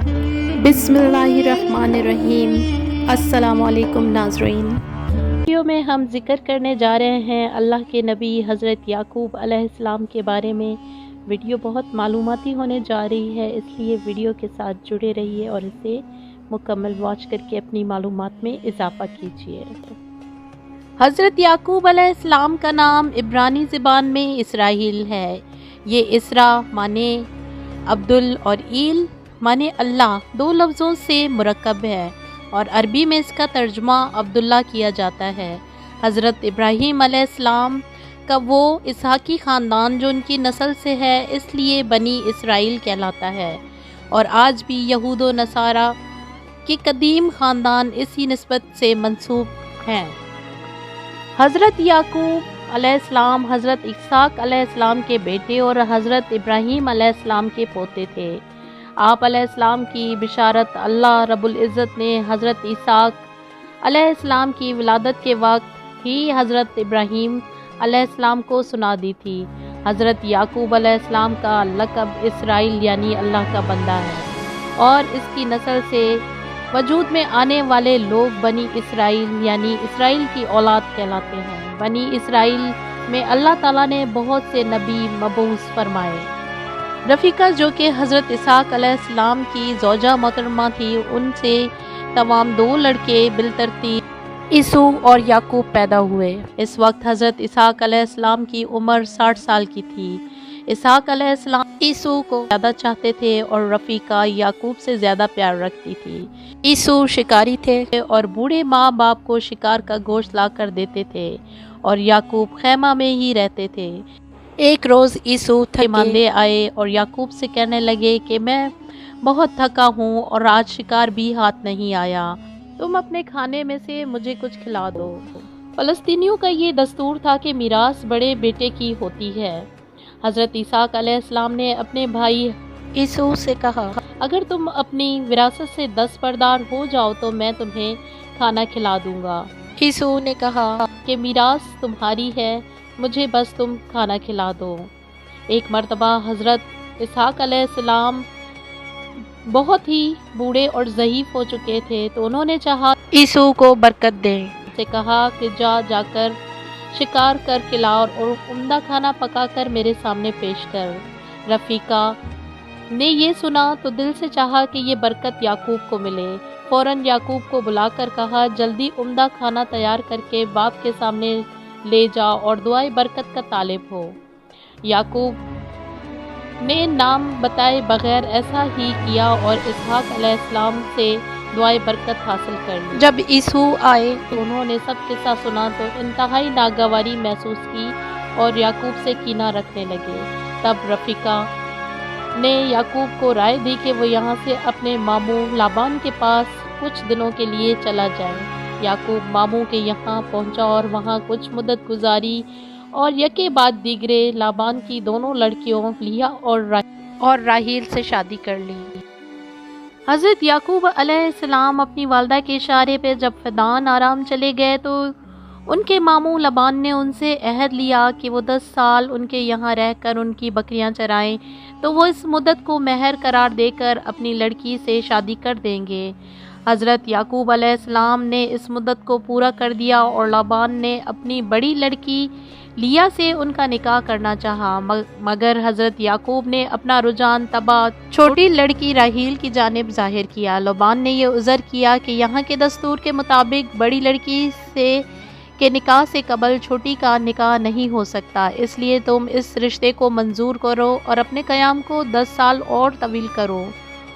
बिस्मिल्लाहिर्रहमानिर्रहीम। अस्सलाम वालेकुम नाज़रीन। वीडियो में हम ज़िक्र करने जा रहे हैं अल्लाह के नबी हज़रत याकूब अलैहिस्सलाम के बारे में। वीडियो बहुत मालूमाती होने जा रही है, इसलिए वीडियो के साथ जुड़े रहिए और इसे मुकम्मल वॉच करके अपनी मालूमात में इजाफ़ा कीजिए। हज़रत याकूब अलैहिस्सलाम का नाम इब्रानी ज़बान में इसराइल है। ये इसरा माने अब्दुल और ईल माने अल्लाह, दो लफ्ज़ों से मुरक्कब है और अरबी में इसका तर्जुमा अब्दुल्ला किया जाता है। हज़रत इब्राहीम अलैहिस्सलाम का वो इसहाकी ख़ानदान जो उनकी नस्ल से है, इसलिए बनी इसराइल कहलाता है और आज भी यहूद व नसारा के कदीम ख़ानदान इसी निस्बत से मंसूब हैं। हज़रत याकूब अलैहिस्सलाम हज़रत इसहाक अलैहिस्सलाम के बेटे और हज़रत इब्राहीम अलैहिस्सलाम के पोते थे। आप अलैहिस्सलाम की बिशारत अल्लाह रब्बुल इज़्ज़त ने हज़रत इसहाक अलैहिस्सलाम की विलादत के वक्त ही हज़रत इब्राहीम अलैहिस्सलाम को सुना दी थी। हज़रत याकूब अलैहिस्सलाम का लक़ब इसराइल यानी अल्लाह का बंदा है और इसकी नस्ल से वजूद में आने वाले लोग बनी इसराइल यानी इसराइल की औलाद कहलाते हैं। बनी इसराइल में अल्लाह ताला ने बहुत से नबी मबूस फरमाए। रफ़ीका जो कि हज़रत इसहाक अलैहिस्सलाम की ज़ौजा मोहतरमा थी, उनसे तमाम दो लड़के बिलतरतीब ईसू और याकूब पैदा हुए। इस वक्त हज़रत इसहाक अलैहिस्सलाम की उम्र 60 साल की थी। इसहाक अलैहिस्सलाम ईसू को ज़्यादा चाहते थे और रफ़ीका याकूब से ज़्यादा प्यार रखती थी। ईसू शिकारी थे और बूढ़े माँ बाप को शिकार का गोश्त ला कर देते थे और याकूब खैमा में ही रहते थे। एक रोज़ ईसू थके आए और याकूब से कहने लगे कि मैं बहुत थका हूँ और आज शिकार भी हाथ नहीं आया, तुम अपने खाने में से मुझे कुछ खिला दो। फ़लस्तीनियों का ये दस्तूर था कि मीरास बड़े बेटे की होती है। हज़रत इसहाक अलैहिस्सलाम ने अपने भाई ईसू से कहा, अगर तुम अपनी विरासत से दस्तबरदार हो जाओ तो मैं तुम्हें खाना खिला दूंगा। ईसू ने कहा कि मीरास तुम्हारी है, मुझे बस तुम खाना खिला दो। एक मर्तबा हज़रत इसहाक अलैहिस्सलाम बहुत ही बूढ़े और ज़ईफ़ हो चुके थे, तो उन्होंने चाहा ईसू को बरकत दें। उनसे कहा कि जाकर शिकार कर खिला और उम्दा खाना पकाकर मेरे सामने पेश कर। रफ़ीका ने ये सुना तो दिल से चाहा कि ये बरकत याकूब को मिले। फ़ौरन याकूब को बुलाकर कहा, जल्दी उम्दा खाना तैयार करके बाप के सामने ले जाओ और दुआए बरकत का तालिब हो। याकूब ने नाम बताए बगैर ऐसा ही किया और इसहाक अलैहिस्सलाम से दुआए बरकत हासिल कर ली। जब ईसू आए तो उन्होंने सब किस्सा सुना तो इंतहाई नागवारी महसूस की और याकूब से कीना रखने लगे। तब रफ़ीका ने याकूब को राय दी कि वो यहाँ से अपने मामू लाबान के पास कुछ दिनों के लिए चला जाए। याकूब मामू के यहाँ पहुँचा और वहाँ कुछ मुद्दत गुजारी और यके बाद दीगरे लाबान की दोनों लड़कियों लिया और राहील से शादी कर ली। हज़रत याकूब अलैहिस्सलाम अपनी वालदा के इशारे पे जब फ़िदान आराम चले गए तो उनके मामू लबान ने उनसे अहद लिया कि वो 10 साल उनके यहाँ रहकर उनकी बकरियां चराएं, तो वो इस मुद्दत को महर करार देकर अपनी लड़की से शादी कर देंगे। हज़रत याकूब अलैहिस्सलाम ने इस मुद्दत को पूरा कर दिया और लबान ने अपनी बड़ी लड़की लिया से उनका निकाह करना चाहा, मगर हज़रत याकूब ने अपना रुझान तबा छोटी लड़की राहील की जानिब ज़ाहिर किया। लबान ने यह उज़र किया कि यहाँ के दस्तूर के मुताबिक बड़ी लड़की के निकाह से कबल छोटी का निकाह नहीं हो सकता, इसलिए तुम इस रिश्ते को मंजूर करो और अपने क़याम को 10 साल और तवील करो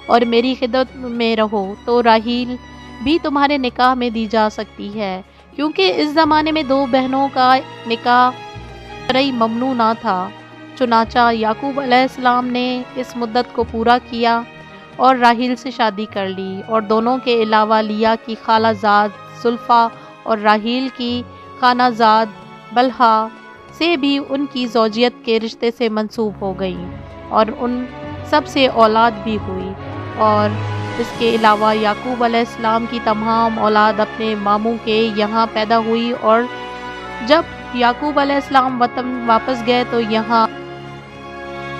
और मेरी खिदमत में रहो, तो राहील भी तुम्हारे निकाह में दी जा सकती है, क्योंकि इस ज़माने में 2 बहनों का निकाह शरई ममनू ना था। चुनाचा याकूब अलैहिस्सलाम ने इस मुद्दत को पूरा किया और राहील से शादी कर ली और दोनों के अलावा लिया की खालाजाद सुल्फ़ा और राहील की खानाजाद बल्हा से भी उनकी ज़ौजियत के रिश्ते से मंसूब हो गई और उन सब से औलाद भी हुई। और इसके अलावा याकूब अलैहिस्सलाम की तमाम औलाद अपने मामू के यहाँ पैदा हुई और जब याकूब अलैहिस्सलाम वतन वापस गए तो यहाँ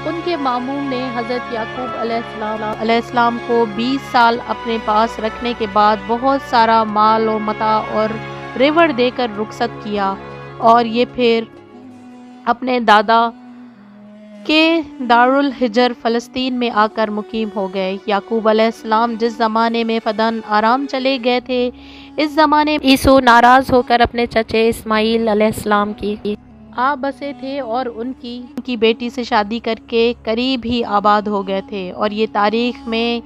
उनके کے ماموں نے حضرت یعقوب علیہ السلام کو 20 سال اپنے پاس رکھنے کے بعد بہت سارا مال و متاع اور ریوڑ دے کر رخصت کیا، اور یہ پھر اپنے دادا کے دارالحجر فلسطین میں آ کر مقیم ہو گئے۔ یعقوب علیہ السلام جس زمانے میں فدن آرام چلے گئے تھے، اس زمانے میں عیسو ناراض ہو کر اپنے چچے اسماعیل علیہ السلام کی آ بسے تھے اور ان کی بیٹی سے شادی کر کے قریب ہی آباد ہو گئے تھے، اور یہ تاریخ میں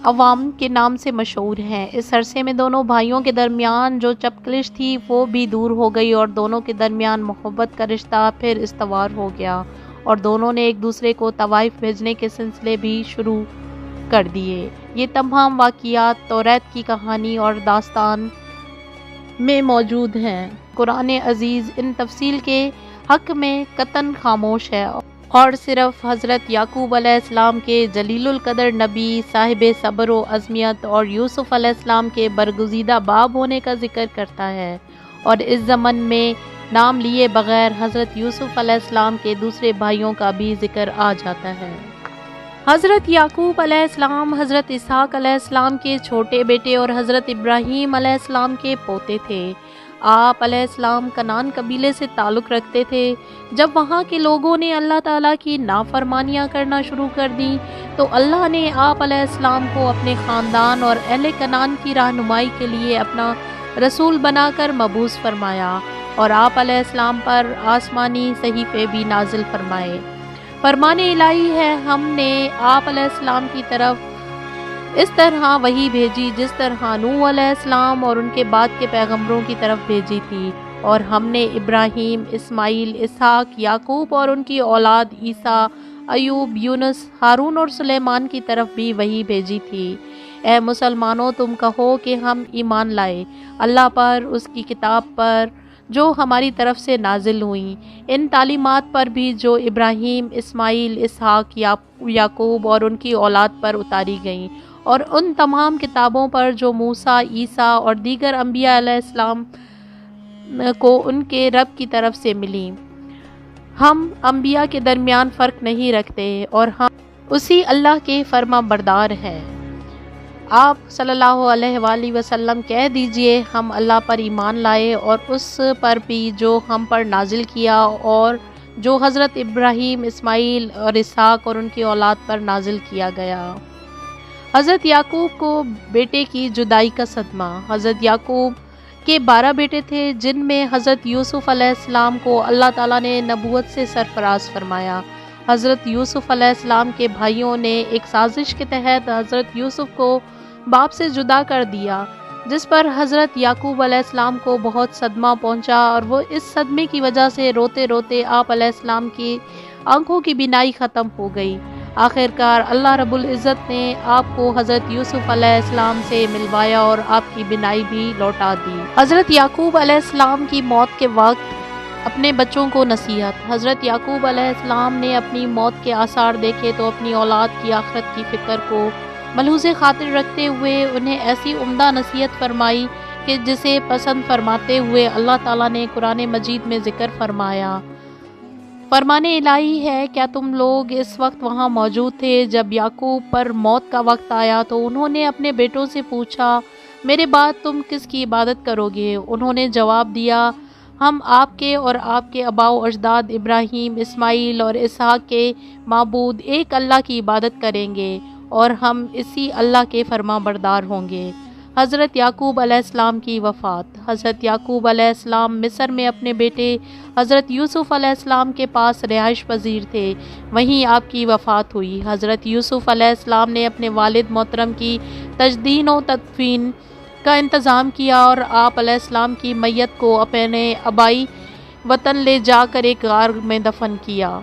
عوام کے نام سے مشہور ہیں۔ اس عرصے میں دونوں بھائیوں کے درمیان جو چپکلش تھی وہ بھی دور ہو گئی، اور دونوں کے درمیان محبت کا رشتہ پھر استوار ہو گیا، اور دونوں نے ایک دوسرے کو طوائف بھیجنے کے سلسلے بھی شروع کر دیے۔ یہ تمام واقعات توریت کی کہانی اور داستان میں موجود ہیں۔ قرآن عزیز ان تفصیل کے حق میں قطعاً خاموش ہے، اور صرف حضرت یعقوب علیہ السلام کے جلیل القدر نبی، صاحب صبر و عظمیت، اور یوسف علیہ السلام کے برگزیدہ باب ہونے کا ذکر کرتا ہے، اور اس ضمن میں نام لیے بغیر حضرت یوسف علیہ السلام کے دوسرے بھائیوں کا بھی ذکر آ جاتا ہے۔ حضرت یعقوب علیہ السلام حضرت اسحاق علیہ السلام کے چھوٹے بیٹے اور حضرت ابراہیم علیہ السلام کے پوتے تھے۔ آپ علیہ السلام کنعان قبیلے سے تعلق رکھتے تھے۔ جب وہاں کے لوگوں نے اللہ تعالیٰ کی نافرمانیاں کرنا شروع کر دیں تو اللہ نے آپ علیہ السلام کو اپنے خاندان اور اہل کنعان کی رہنمائی کے لیے اپنا رسول بنا کر مبعوث فرمایا، اور آپ علیہ السلام پر آسمانی صحیفے بھی نازل فرمائے۔ فرمان الہی ہے، ہم نے آپ علیہ السلام کی طرف اس طرح وحی بھیجی جس طرح نوح علیہ السلام اور ان کے بعد کے پیغمبروں کی طرف بھیجی تھی، اور ہم نے ابراہیم، اسماعیل، اسحاق، یعقوب اور ان کی اولاد عیسیٰ، ایوب، یونس، ہارون اور سلیمان کی طرف بھی وحی بھیجی تھی۔ اے مسلمانوں، تم کہو کہ ہم ایمان لائے اللہ پر، اس کی کتاب پر جو ہماری طرف سے نازل ہوئیں، ان تعلیمات پر بھی جو ابراہیم، اسماعیل، اسحاق، یعقوب اور ان کی اولاد پر اتاری گئیں، اور ان تمام کتابوں پر جو موسیٰ، عیسیٰ اور دیگر انبیاء علیہ السلام کو ان کے رب کی طرف سے ملیں۔ ہم انبیاء کے درمیان فرق نہیں رکھتے، اور ہم اسی اللہ کے فرما بردار ہیں۔ آپ صلی اللہ علیہ وآلہ وسلم کہہ دیجئے، ہم اللہ پر ایمان لائے اور اس پر بھی جو ہم پر نازل کیا اور جو حضرت ابراہیم، اسماعیل اور اسحاق اور ان کی اولاد پر نازل کیا گیا۔ حضرت یعقوب کو بیٹے کی جدائی کا صدمہ۔ حضرت یعقوب کے 12 بیٹے تھے، جن میں حضرت یوسف علیہ السلام کو اللہ تعالیٰ نے نبوت سے سرفراز فرمایا۔ حضرت یوسف علیہ السلام کے بھائیوں نے ایک سازش کے تحت حضرت یوسف کو باپ سے جدا کر دیا، جس پر حضرت یعقوب علیہ السلام کو بہت صدمہ پہنچا، اور وہ اس صدمے کی وجہ سے روتے روتے آپ علیہ السلام کی آنکھوں کی بینائی ختم ہو گئی۔ آخرکار اللہ رب العزت نے آپ کو حضرت یوسف علیہ السلام سے ملوایا اور آپ کی بینائی بھی لوٹا دی۔ حضرت یعقوب علیہ السلام کی موت کے وقت اپنے بچوں کو نصیحت۔ حضرت یعقوب علیہ السلام نے اپنی موت کے آثار دیکھے تو اپنی اولاد کی آخرت کی فکر کو ملحوظ خاطر رکھتے ہوئے انہیں ایسی عمدہ نصیحت فرمائی کہ جسے پسند فرماتے ہوئے اللہ تعالیٰ نے قرآن مجید میں ذکر فرمایا۔ فرمان الہی ہے، کیا تم لوگ اس وقت وہاں موجود تھے جب یعقوب پر موت کا وقت آیا تو انہوں نے اپنے بیٹوں سے پوچھا، میرے بعد تم کس کی عبادت کرو گے؟ انہوں نے جواب دیا، ہم آپ کے اور آپ کے آباء و اجداد ابراہیم، اسماعیل اور اسحاق کے معبود ایک اللہ کی عبادت کریں گے، اور ہم اسی اللہ کے فرما بردار ہوں گے۔ حضرت یعقوب علیہ السلام کی وفات۔ حضرت یعقوب علیہ السلام مصر میں اپنے بیٹے حضرت یوسف علیہ السلام کے پاس رہائش پذیر تھے، وہیں آپ کی وفات ہوئی۔ حضرت یوسف علیہ السلام نے اپنے والد محترم کی تجدین و تدفین کا انتظام کیا، اور آپ علیہ السلام کی میت کو اپنے آبائی وطن لے جا کر ایک غار میں دفن کیا۔